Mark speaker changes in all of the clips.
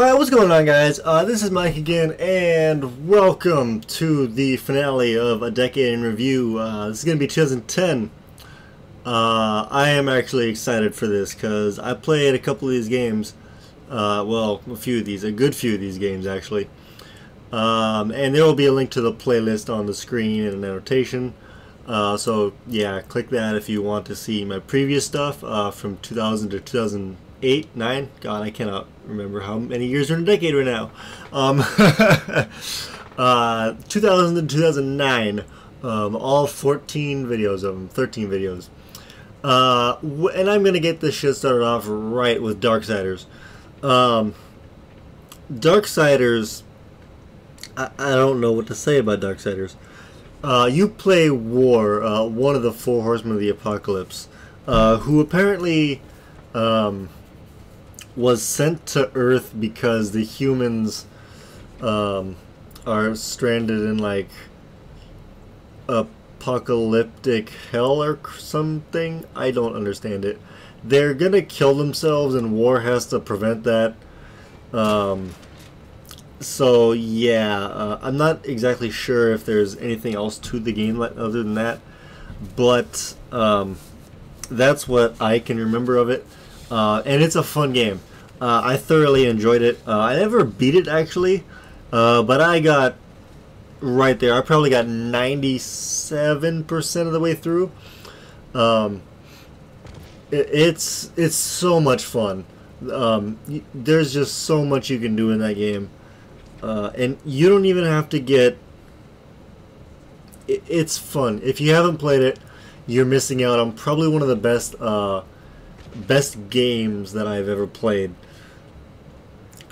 Speaker 1: Alright, what's going on, guys? This is Mike again, and welcome to the finale of A Decade in Review. This is going to be 2010. I am actually excited for this, because I played a couple of these games. Well, a good few of these games, actually. And there will be a link to the playlist on the screen and an annotation. So, yeah, click that if you want to see my previous stuff from 2000 to 2008, 9. God, I cannot remember how many years are in a decade right now. 2000 to 2009. All 14 videos of them, 13 videos. And I'm gonna get this shit started off right with Darksiders. Darksiders. I don't know what to say about Darksiders. You play War, one of the four horsemen of the apocalypse, who apparently was sent to Earth because the humans are stranded in like apocalyptic hell or something. I don't understand it. They're gonna kill themselves, and War has to prevent that. So yeah, I'm not exactly sure if there's anything else to the game other than that, but that's what I can remember of it. And it's a fun game. I thoroughly enjoyed it. I never beat it, actually, but I got right there. I probably got 97% of the way through. It's so much fun. There's just so much you can do in that game. And you don't even have to get... It's fun. If you haven't played it, you're missing out on probably one of the best games that I've ever played.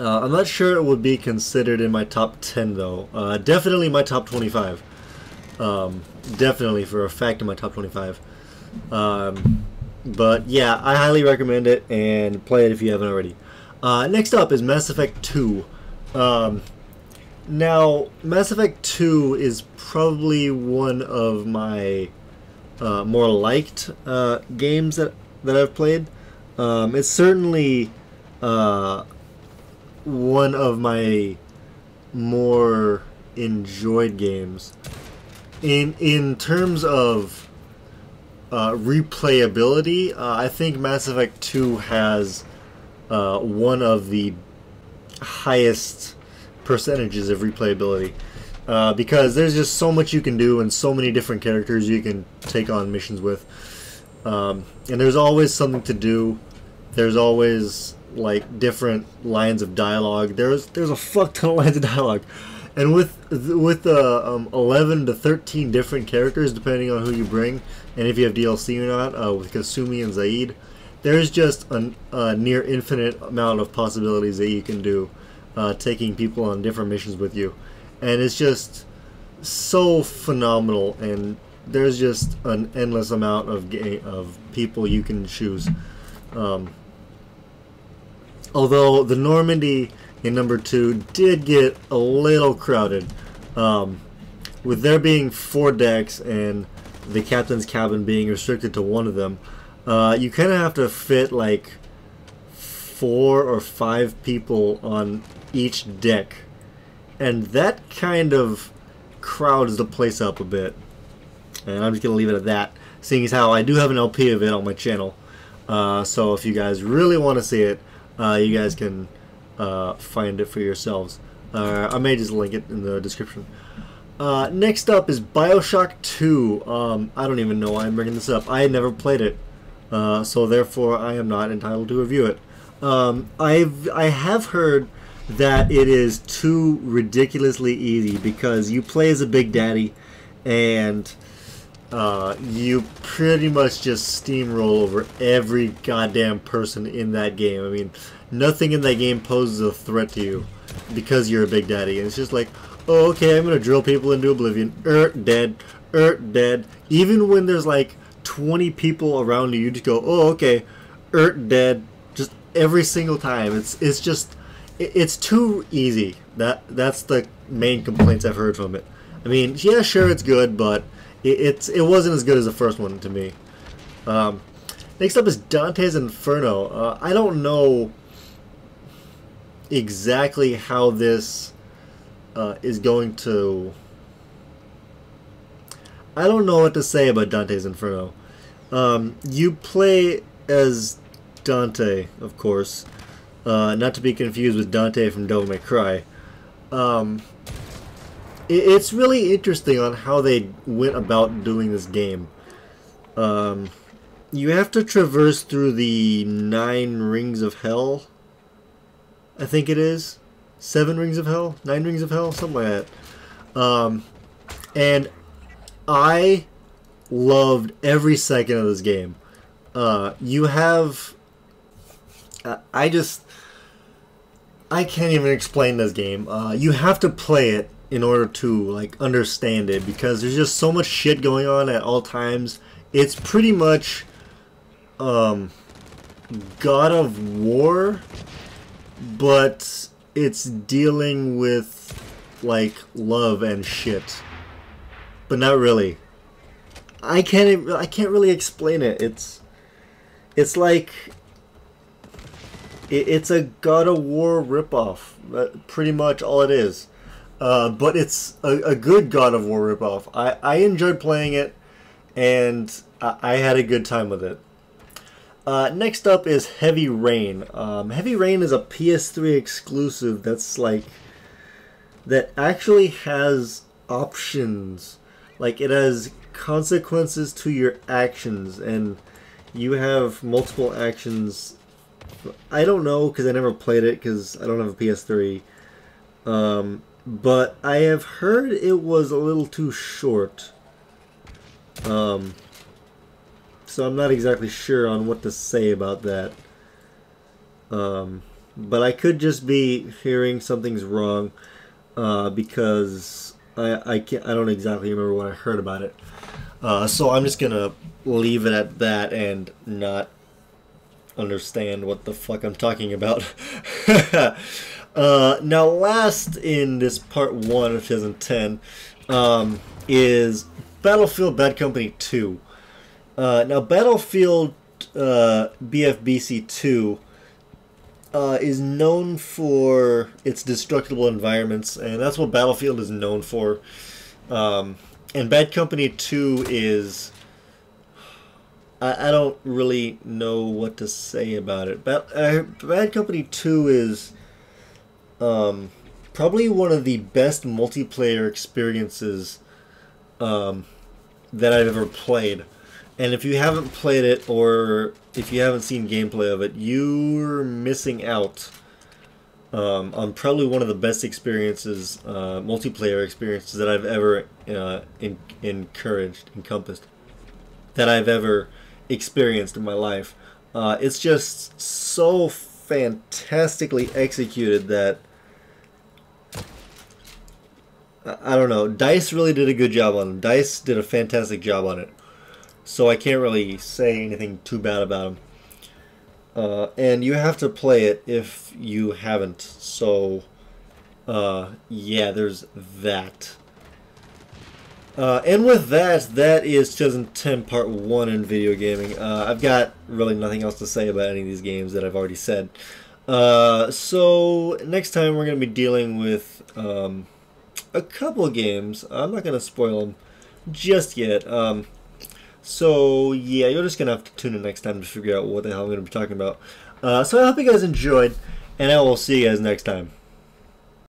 Speaker 1: I'm not sure it would be considered in my top 10 though. Definitely my top 25. Definitely for a fact in my top 25. But yeah, I highly recommend it, and play it if you haven't already. Next up is Mass Effect 2. Now, Mass Effect 2 is probably one of my more liked games that I've played. It's certainly one of my more enjoyed games. In terms of replayability, I think Mass Effect 2 has one of the highest percentages of replayability, because there's just so much you can do and so many different characters you can take on missions with, and there's always something to do. There's always like different lines of dialogue. There's a fuck ton of lines of dialogue, and with 11 to 13 different characters depending on who you bring, and if you have DLC or not, with Kasumi and Zaid, there's just a near infinite amount of possibilities that you can do, taking people on different missions with you, and it's just so phenomenal. And there's just an endless amount of people you can choose. Although the Normandy in number 2 did get a little crowded, with there being 4 decks and the captain's cabin being restricted to one of them. You kind of have to fit like 4 or 5 people on each deck, and that kind of crowds the place up a bit. And I'm just gonna leave it at that, seeing as how I do have an LP of it on my channel. So if you guys really want to see it, you guys can find it for yourselves. I may just link it in the description. Next up is BioShock 2. I don't even know why I'm bringing this up. I had never played it, so therefore I am not entitled to review it. I have heard that it is too ridiculously easy, because you play as a Big Daddy, and you pretty much just steamroll over every goddamn person in that game. I mean, nothing in that game poses a threat to you because you're a Big Daddy, and it's just like, oh, okay, I'm gonna drill people into oblivion. Dead. Dead. Even when there's like 20 people around you, you just go, oh, okay, dead. Just every single time. It's just, it's too easy. That's the main complaints I've heard from it. I mean, yeah, sure, it's good, but it wasn't as good as the first one to me. Next up is Dante's Inferno. I don't know exactly how this is going to. I don't know what to say about Dante's Inferno. You play as Dante, of course, not to be confused with Dante from Devil May Cry. It's really interesting on how they went about doing this game. You have to traverse through the 9 rings of hell. I think it is 7 rings of hell, 9 rings of hell, something like that. And I loved every second of this game. You have... I can't even explain this game. You have to play it in order to like understand it, because there's just so much shit going on at all times. It's pretty much God of War, but it's dealing with like love and shit. But not really. I can't really explain it. It's like it's a God of War ripoff. Pretty much all it is. But it's a good God of War ripoff. I enjoyed playing it, and I had a good time with it. Next up is Heavy Rain. Heavy Rain is a PS3 exclusive that actually has options. Like, it has consequences to your actions, and you have multiple actions. I don't know, because I never played it, because I don't have a PS3. But I have heard it was a little too short. So I'm not exactly sure on what to say about that. But I could just be hearing something's wrong, because I don't exactly remember what I heard about it. So I'm just gonna leave it at that and not understand what the fuck I'm talking about. Now, last in this part 1 of 2010 is Battlefield Bad Company 2. Now, Battlefield BFBC 2 is known for its destructible environments, and that's what Battlefield is known for. And Bad Company 2 is... I don't really know what to say about it. Bad Company 2 is probably one of the best multiplayer experiences that I've ever played. And if you haven't played it, or if you haven't seen gameplay of it, you're missing out on probably one of the best experiences, multiplayer experiences that I've ever encompassed, that I've ever experienced in my life. It's just so fantastically executed that I don't know. DICE really did a good job on it. DICE did a fantastic job on it. So I can't really say anything too bad about them. And you have to play it if you haven't. So, yeah, there's that. And with that, that is 2010 Part 1 in video gaming. I've got really nothing else to say about any of these games that I've already said. So, next time we're going to be dealing with a couple of games. I'm not going to spoil them just yet. So, yeah, you're just going to have to tune in next time to figure out what the hell I'm going to be talking about. So I hope you guys enjoyed, and I will see you guys next time.